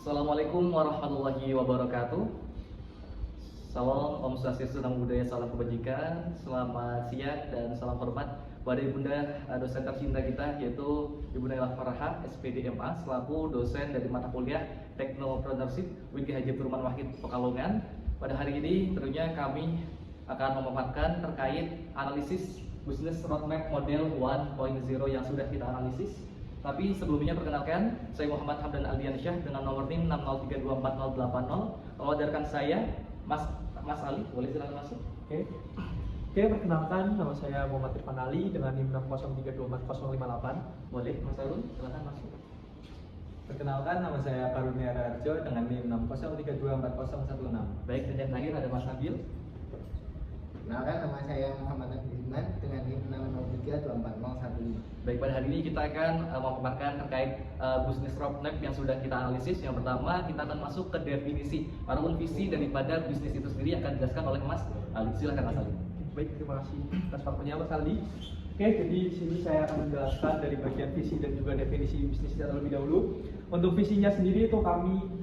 Assalamualaikum warahmatullahi wabarakatuh. Salam Om Swastiastu, Namo Buddhaya, salam kebajikan. Selamat siang dan salam hormat pada Ibunda dosen tercinta kita, yaitu Ibunda Ella Faraha, SPD MA, selaku dosen dari mata kuliah Technopreneurship UIN Haji Abdurrahman Wahid Pekalongan. Pada hari ini tentunya kami akan memaparkan terkait analisis Business Roadmap Model 1.0 yang sudah kita analisis. Tapi sebelumnya perkenalkan, saya Muhammad Hamdan Aldiansyah dengan nomor NIM 6032480. Kalau ada rekan saya, Mas Ali, boleh silakan masuk. Oke, perkenalkan, nama saya Muhammad Irfan Ali dengan NIM 603244058. Boleh, Mas Arun, silakan masuk. Perkenalkan, nama saya Karunia Rarjo dengan NIM 603244016. Baik, dan yang terakhir ada Mas Nabil. Perkenalkan, nama saya Muhammad Abdurrahman dengan NIM 6032415. Baik, pada hari ini kita akan memaparkan terkait business roadmap yang sudah kita analisis. Yang pertama, kita akan masuk ke definisi ataupun visi daripada bisnis itu sendiri yang akan dijelaskan oleh Mas Ali. Silakan Mas Ali. Baik, terima kasih atas waktunya Mas Ali. Oke, jadi di sini saya akan menjelaskan dari bagian visi dan juga definisi bisnisnya terlebih dahulu. Untuk visinya sendiri itu kami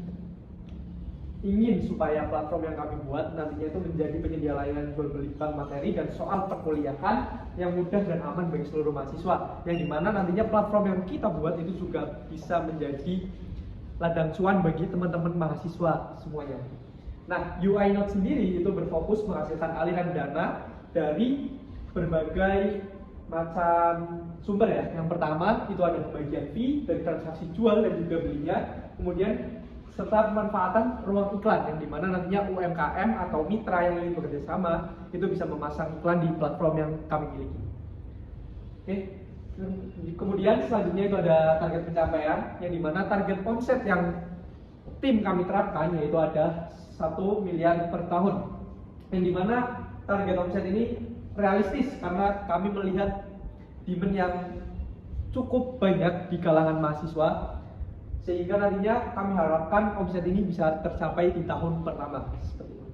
ingin supaya platform yang kami buat nantinya itu menjadi penyedia layanan jual beli bank materi dan soal perkuliahan yang mudah dan aman bagi seluruh mahasiswa, yang dimana nantinya platform yang kita buat itu juga bisa menjadi ladang cuan bagi teman-teman mahasiswa semuanya. Nah, UI Note sendiri itu berfokus menghasilkan aliran dana dari berbagai macam sumber ya. Yang pertama itu ada pembagian fee dari transaksi jual dan juga belinya, kemudian serta pemanfaatan ruang iklan yang dimana nantinya UMKM atau mitra yang ingin bekerja sama itu bisa memasang iklan di platform yang kami miliki. Oke. Kemudian selanjutnya itu ada target pencapaian yang dimana target omset yang tim kami terapkan yaitu ada 1 miliar per tahun, yang dimana target omset ini realistis karena kami melihat demand yang cukup banyak di kalangan mahasiswa, sehingga nantinya kami harapkan omset ini bisa tercapai di tahun pertama. Seperti itu.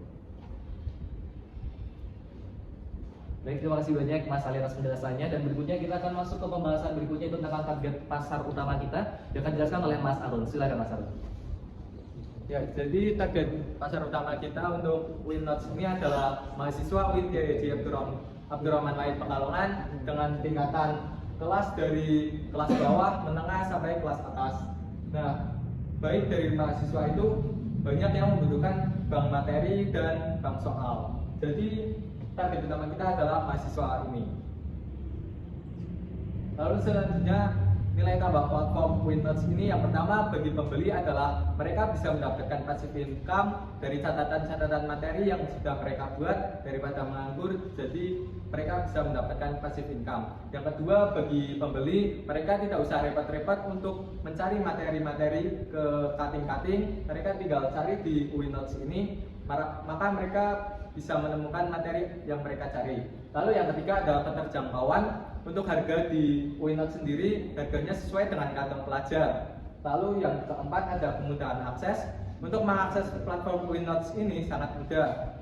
Baik, terima kasih banyak Mas Ali atas penjelasannya. Dan berikutnya kita akan masuk ke pembahasan berikutnya, itu tentang target pasar utama kita yang akan dijelaskan oleh Mas Arun. Silakan Mas Arun. Ya, jadi target pasar utama kita untuk UIN Notes ini adalah mahasiswa UIN Haji Abdurrahman Wahid Pekalongan dengan tingkatan kelas dari kelas bawah, menengah sampai kelas atas. Nah, baik dari mahasiswa itu banyak yang membutuhkan bank materi dan bank soal. Jadi target utama kita adalah mahasiswa ini. Lalu selanjutnya nilai tambah platform UIN Notes ini yang pertama bagi pembeli adalah mereka bisa mendapatkan passive income dari catatan-catatan materi yang sudah mereka buat daripada menganggur, jadi mereka bisa mendapatkan passive income. Yang kedua, bagi pembeli mereka tidak usah repot-repot untuk mencari materi-materi ke cutting-cutting, mereka tinggal cari di UIN Notes ini, maka mereka bisa menemukan materi yang mereka cari. Lalu yang ketiga adalah keterjangkauan. Untuk harga di UIN Notes sendiri, harganya sesuai dengan kantong pelajar. Lalu yang keempat ada kemudahan akses. Untuk mengakses platform UIN Notes ini sangat mudah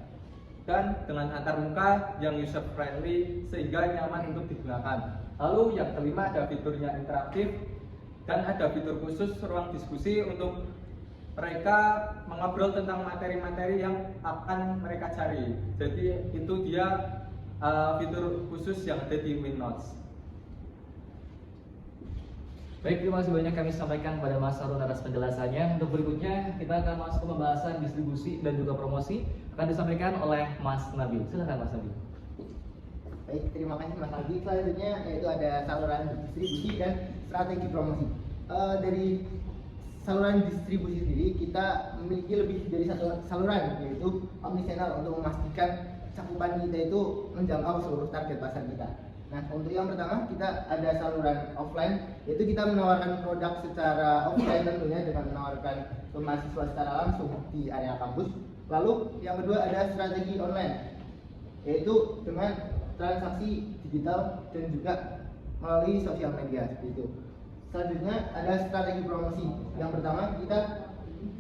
dan dengan antarmuka yang user friendly sehingga nyaman untuk digunakan. Lalu yang kelima ada fiturnya interaktif dan ada fitur khusus ruang diskusi untuk mereka mengobrol tentang materi-materi yang akan mereka cari. Jadi itu dia fitur khusus yang ada di UIN Notes. Baik, terima kasih banyak kami sampaikan kepada Mas Arun atas penjelasannya. Untuk berikutnya kita akan masuk ke pembahasan distribusi dan juga promosi, akan disampaikan oleh Mas Nabil. Silakan Mas Nabil. Baik, terima kasih Mas Aldi. Selanjutnya yaitu ada saluran distribusi dan strategi promosi. Dari saluran distribusi sendiri kita memiliki lebih dari satu saluran, yaitu omnichannel, untuk memastikan cakupan kita itu menjangkau seluruh target pasar kita. Nah, untuk yang pertama kita ada saluran offline, yaitu kita menawarkan produk secara offline tentunya dengan menawarkan ke mahasiswa secara langsung di area kampus. Lalu yang kedua ada strategi online, yaitu dengan transaksi digital dan juga melalui sosial media seperti itu. Selanjutnya ada strategi promosi. Yang pertama kita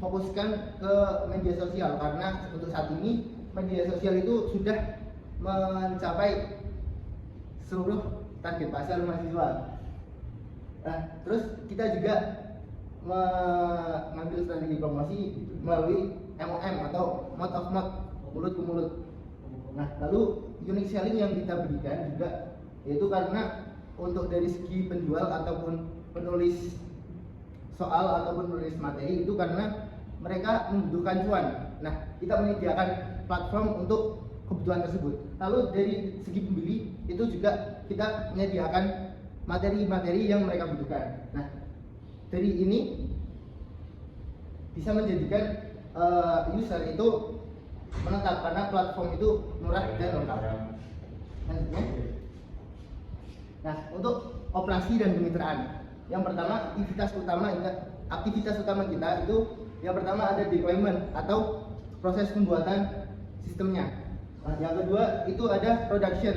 fokuskan ke media sosial karena untuk saat ini media sosial itu sudah mencapai seluruh target pasar mahasiswa. Nah, terus kita juga mengambil strategi promosi melalui MOM atau mouth of mouth, mulut ke mulut. Nah, lalu unique selling yang kita berikan juga yaitu karena untuk dari segi penjual ataupun penulis soal ataupun penulis materi itu karena mereka membutuhkan cuan. Nah, kita menyediakan platform untuk kebutuhan tersebut. Lalu dari segi pembeli itu juga kita menyediakan materi-materi yang mereka butuhkan. Nah, dari ini bisa menjadikan user itu menetap karena platform itu murah dan lengkap. Selanjutnya, nah untuk operasi dan kemitraan, yang pertama aktivitas utama kita itu yang pertama ada deployment atau proses pembuatan sistemnya. Nah, yang kedua itu ada production,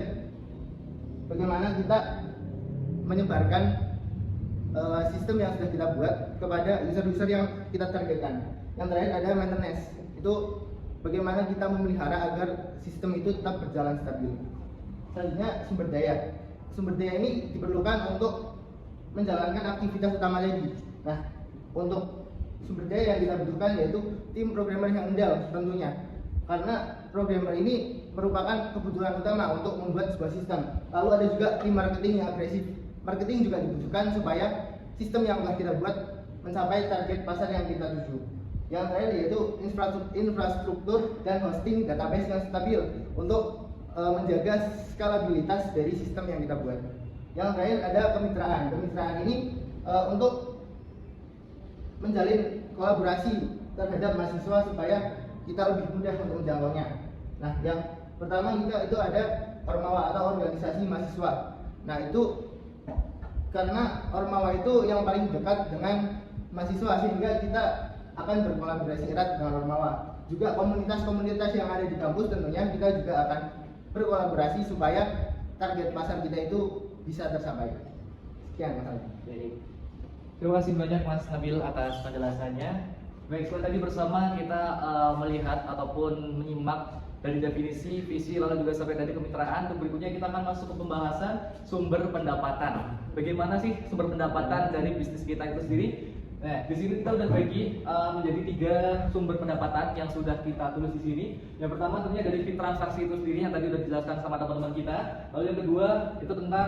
bagaimana kita menyebarkan sistem yang sudah kita buat kepada user-user yang kita targetkan. Yang terakhir ada maintenance, itu bagaimana kita memelihara agar sistem itu tetap berjalan stabil. Selanjutnya sumber daya. Sumber daya ini diperlukan untuk menjalankan aktivitas utama tadi. Nah, untuk sumber daya yang kita butuhkan yaitu tim programmer yang andal tentunya. Karena programmer ini merupakan kebutuhan utama untuk membuat sebuah sistem. Lalu ada juga tim marketing yang agresif. Marketing juga dibutuhkan supaya sistem yang telah kita buat mencapai target pasar yang kita tuju. Yang terakhir yaitu infrastruktur dan hosting database yang stabil untuk menjaga skalabilitas dari sistem yang kita buat. Yang terakhir ada kemitraan. Kemitraan ini untuk menjalin kolaborasi terhadap mahasiswa supaya kita lebih mudah untuk menjangkaunya. Nah, yang pertama kita itu ada Ormawa atau organisasi mahasiswa. Nah, itu karena Ormawa itu yang paling dekat dengan mahasiswa sehingga kita akan berkolaborasi erat dengan Ormawa. Juga komunitas-komunitas yang ada di kampus tentunya kita juga akan berkolaborasi supaya target pasar kita itu bisa tercapai. Sekian Mas Aldi. Baik. Terima kasih banyak Mas Nabil atas penjelasannya. Baik, setelah tadi bersama kita melihat ataupun menyimak dari definisi, visi, lalu juga sampai tadi kemitraan. Untuk berikutnya kita akan masuk ke pembahasan sumber pendapatan. Bagaimana sih sumber pendapatan dari bisnis kita itu sendiri? Nah, di sini kita udah bagi menjadi 3 sumber pendapatan yang sudah kita tulis di sini. Yang pertama tentunya dari fee transaksi itu sendiri yang tadi udah dijelaskan sama teman-teman kita. Lalu yang kedua itu tentang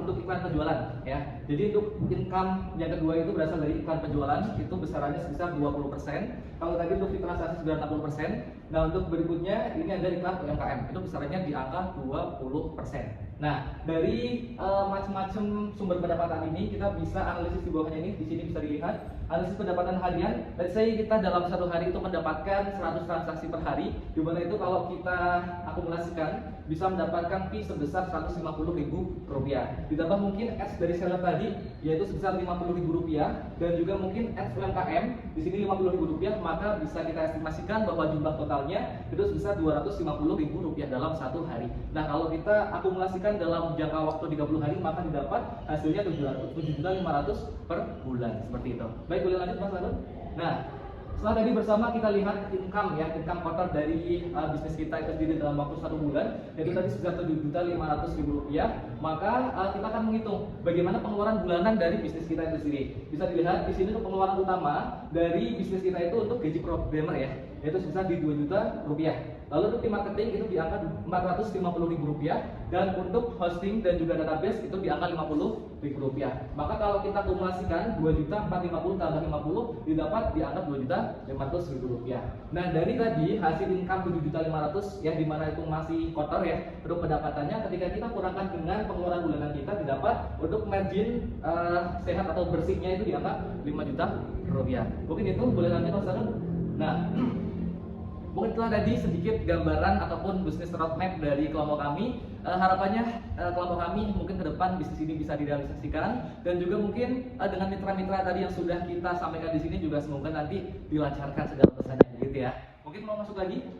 untuk iklan penjualan, ya. Jadi untuk income yang kedua itu berasal dari iklan penjualan, itu besarannya sebesar 20%. Kalau tadi untuk fee transaksi sudah 60%. Nah, untuk berikutnya ini ada iklan UMKM, itu besarannya di angka 20%. Nah, dari macam-macam sumber pendapatan ini kita bisa analisis di bawahnya ini. Di sini bisa dilihat analisis pendapatan harian. Let's say kita dalam satu hari itu mendapatkan 100 transaksi per hari, di mana itu kalau kita akumulasikan bisa mendapatkan fee sebesar Rp150.000. Ditambah mungkin ads dari seller tadi yaitu sebesar Rp50.000 dan juga mungkin ads UMKM di sini Rp50.000, maka bisa kita estimasikan bahwa jumlah totalnya itu sebesar Rp250.000 dalam satu hari. Nah, kalau kita akumulasikan dalam jangka waktu 30 hari maka didapat hasilnya 7.500.000 per bulan, seperti itu. Baik, boleh lanjut Mas Lanun? Nah, setelah tadi bersama kita lihat income quarter dari bisnis kita itu sendiri dalam waktu 1 bulan, yaitu tadi sebesar Rp7.500.000, maka kita akan menghitung bagaimana pengeluaran bulanan dari bisnis kita itu sendiri. Bisa dilihat di sini untuk pengeluaran utama dari bisnis kita itu untuk gaji programmer ya, yaitu sebesar di Rp2 juta. Lalu untuk tim marketing itu di angka Rp450.000 dan untuk hosting dan juga database itu di angka Rp50.000. Maka kalau kita akumulasikan 2.450 tambah 50 didapat di angka Rp2.500.000. Nah, dari tadi hasil income Rp7.500.000 ya, dimana itu masih kotor ya untuk pendapatannya, ketika kita kurangkan dengan pengeluaran bulanan kita didapat untuk margin sehat atau bersihnya itu di angka Rp5 juta. Mungkin itu boleh lanjut Mas Anun. Nah, mungkin telah tadi sedikit gambaran ataupun bisnis roadmap dari kelompok kami. Harapannya kelompok kami mungkin ke depan bisnis ini bisa direalisasikan dan juga mungkin dengan mitra-mitra tadi yang sudah kita sampaikan di sini juga semoga nanti dilancarkan segala urusannya gitu ya. Mungkin mau masuk lagi?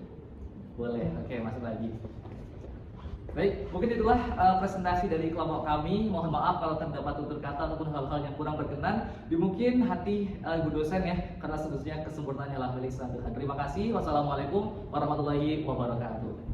Boleh. Oke, masuk lagi. Baik, mungkin itulah presentasi dari kelompok kami. Mohon maaf kalau terdapat tutur kata ataupun hal-hal yang kurang berkenan. Di mungkin hati ibu dosen ya, karena sebetulnya kesempurnaannya adalah milik Sang Tuhan. Terima kasih. Wassalamualaikum warahmatullahi wabarakatuh.